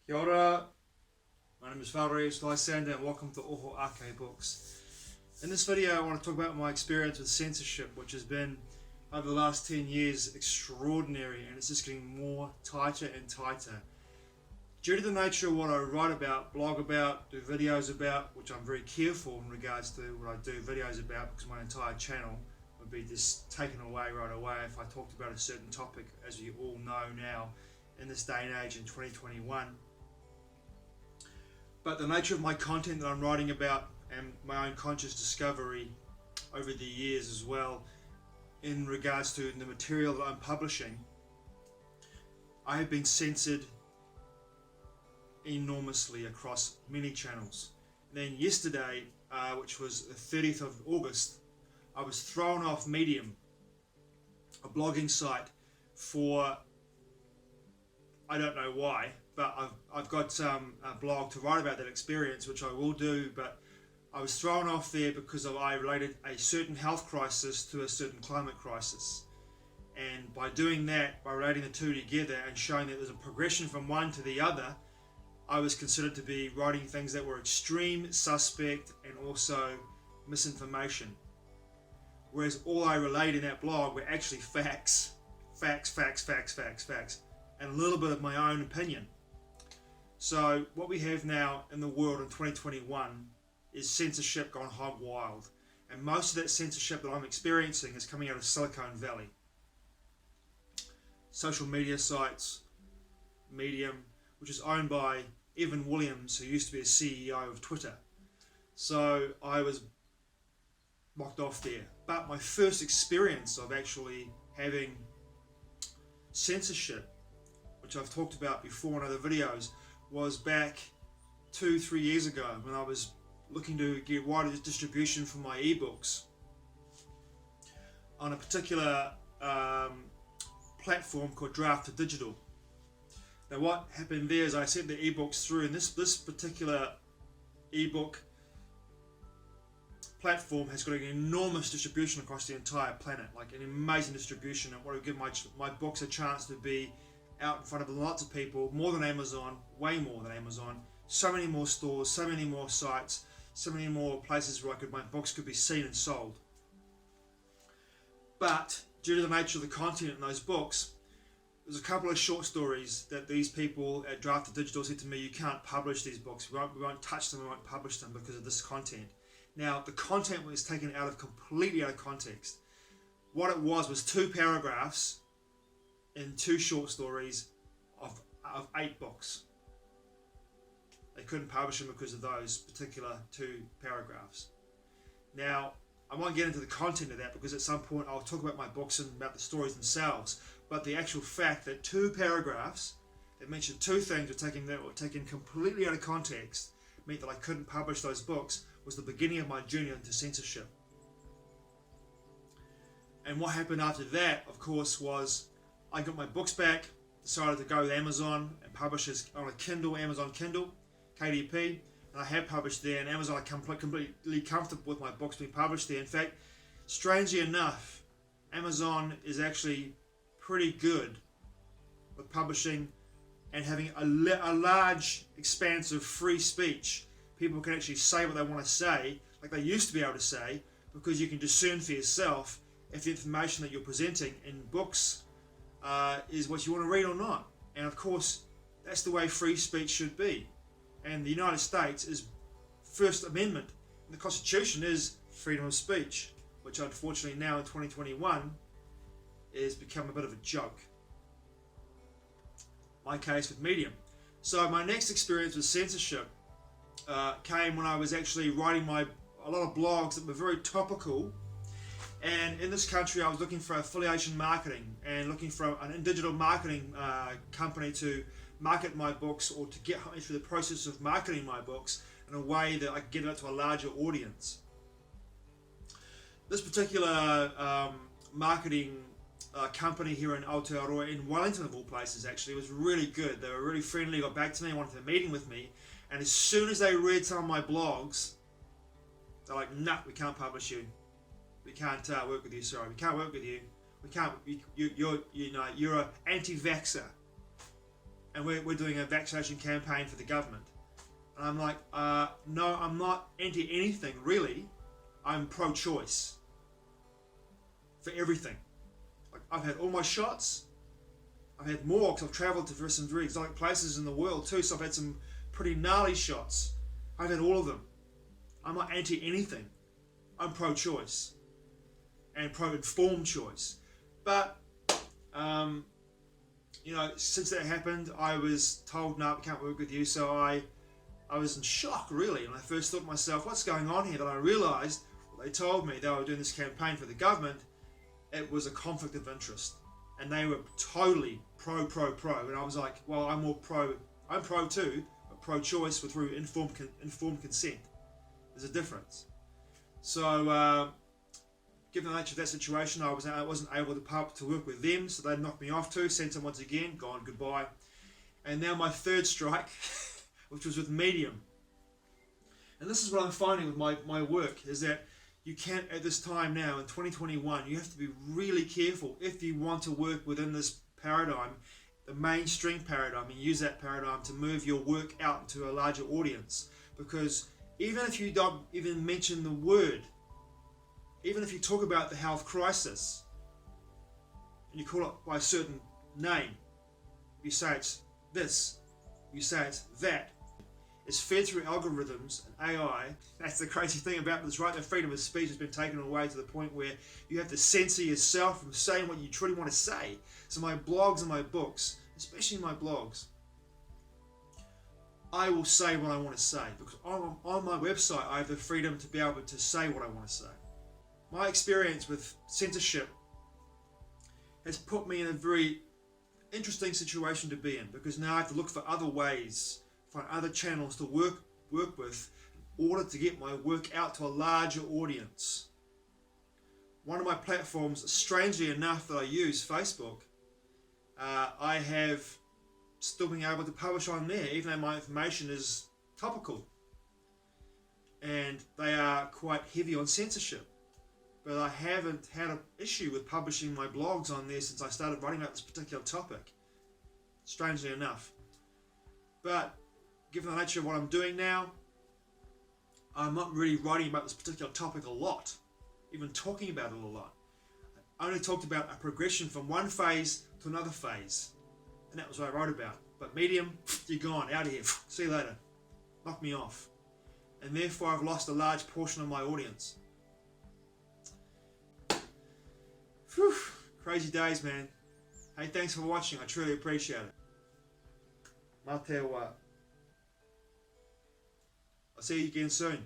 Kia ora, my name is Lysander and welcome to Oho Ake Books. In this video I want to talk about my experience with censorship, which has been over the last 10 years extraordinary, and it's just getting more tighter and tighter. Due to the nature of what I write about, blog about, do videos about, which I'm very careful in regards to what I do videos about, because my entire channel would be just taken away right away if I talked about a certain topic, as you all know now in this day and age in 2021. But the nature of my content that I'm writing about and my own conscious discovery over the years as well in regards to the material that I'm publishing, I have been censored enormously across many channels. And then yesterday, which was the 30th of August, I was thrown off Medium, a blogging site, for I don't know why, but I've got a blog to write about that experience, which I will do, but I was thrown off there because I related a certain health crisis to a certain climate crisis. And by doing that, by relating the two together and showing that there's a progression from one to the other, I was considered to be writing things that were extreme, suspect, and also misinformation. Whereas all I relayed in that blog were actually facts, and a little bit of my own opinion. So what we have now in the world in 2021 is censorship gone hog wild. And most of that censorship that I'm experiencing is coming out of Silicon Valley. Social media sites, Medium, which is owned by Evan Williams, who used to be a CEO of Twitter. So I was locked off there. But my first experience of actually having censorship, which I've talked about before in other videos, was back 2-3 years ago when I was looking to get wider distribution for my ebooks on a particular platform called Draft2Digital. Now what happened there is I sent the ebooks through, and this particular ebook platform has got an enormous distribution across the entire planet, like an amazing distribution. And what would give my books a chance to be out in front of lots of people, more than Amazon, way more than Amazon, so many more stores, so many more sites, so many more places where my books could be seen and sold. But due to the nature of the content in those books, there's a couple of short stories that these people at Draft2Digital said to me, you can't publish these books, we won't touch them, we won't publish them because of this content. Now the content was taken completely out of context. What it was 2 paragraphs in 2 short stories of 8 books. They couldn't publish them because of those particular 2 paragraphs. Now, I won't get into the content of that because at some point I'll talk about my books and about the stories themselves, but the actual fact that 2 paragraphs that mentioned 2 things were taken completely out of context meant that I couldn't publish those books was the beginning of my journey into censorship. And what happened after that, of course, was I got my books back, decided to go with Amazon and publish it on a Kindle, Amazon Kindle, KDP, and I have published there, and Amazon are completely comfortable with my books being published there. In fact, strangely enough, Amazon is actually pretty good with publishing and having a large expanse of free speech. People can actually say what they want to say, like they used to be able to say, because you can discern for yourself if the information that you're presenting in books is what you want to read or not. And of course, that's the way free speech should be. And the United States is First Amendment in the Constitution is freedom of speech, which unfortunately now in 2021 is become a bit of a joke. My case with Medium. So my next experience with censorship came when I was actually writing a lot of blogs that were very topical. And in this country I was looking for affiliation marketing and looking for a digital marketing company to market my books, or to get me through the process of marketing my books in a way that I could get it out to a larger audience. This particular marketing company here in Aotearoa, in Wellington of all places actually, was really good. They were really friendly, got back to me, wanted a meeting with me, and as soon as they read some of my blogs, they're like, nah, we can't publish you. We can't work with you, sorry. We can't work with you. We can't, you're an anti-vaxxer. and we're doing a vaccination campaign for the government. And I'm like, no, I'm not anti anything really. I'm pro-choice for everything. Like, I've had all my shots. I've had more because I've travelled to some very exotic places in the world too, so I've had some pretty gnarly shots. I've had all of them. I'm not anti anything. I'm pro-choice and pro-informed choice. But you know, since that happened, I was told, no, I can't work with you. So I was in shock, really. And I first thought to myself, what's going on here? Then I realised, well, they told me they were doing this campaign for the government. It was a conflict of interest. And they were totally pro. And I was like, well, I'm pro too, but pro-choice through informed consent. There's a difference. So, given the nature of that situation, I wasn't able to work with them, so they knocked me off too. Censored once again, gone, goodbye. And now my third strike, which was with Medium. And this is what I'm finding with my work, is that you can't, at this time now, in 2021, you have to be really careful if you want to work within this paradigm, the mainstream paradigm, and use that paradigm to move your work out into a larger audience. Because even if you don't even mention the word, even if you talk about the health crisis, and you call it by a certain name, you say it's this, you say it's that, it's fed through algorithms and AI. That's the crazy thing about this, right? The freedom of speech has been taken away to the point where you have to censor yourself from saying what you truly want to say. So my blogs and my books, especially my blogs, I will say what I want to say, because on my website I have the freedom to be able to say what I want to say. My experience with censorship has put me in a very interesting situation to be in, because now I have to look for other ways, find other channels to work with in order to get my work out to a larger audience. One of my platforms, strangely enough, that I use, Facebook, I have still been able to publish on there, even though my information is topical. And they are quite heavy on censorship. But I haven't had an issue with publishing my blogs on there since I started writing about this particular topic, strangely enough. But given the nature of what I'm doing now, I'm not really writing about this particular topic a lot, even talking about it a lot. I only talked about a progression from one phase to another phase, and that was what I wrote about. But Medium, you're gone, out of here, see you later, knock me off. And therefore I've lost a large portion of my audience. Whew, crazy days, man. Hey, thanks for watching. I truly appreciate it. Mā te wā. I'll see you again soon.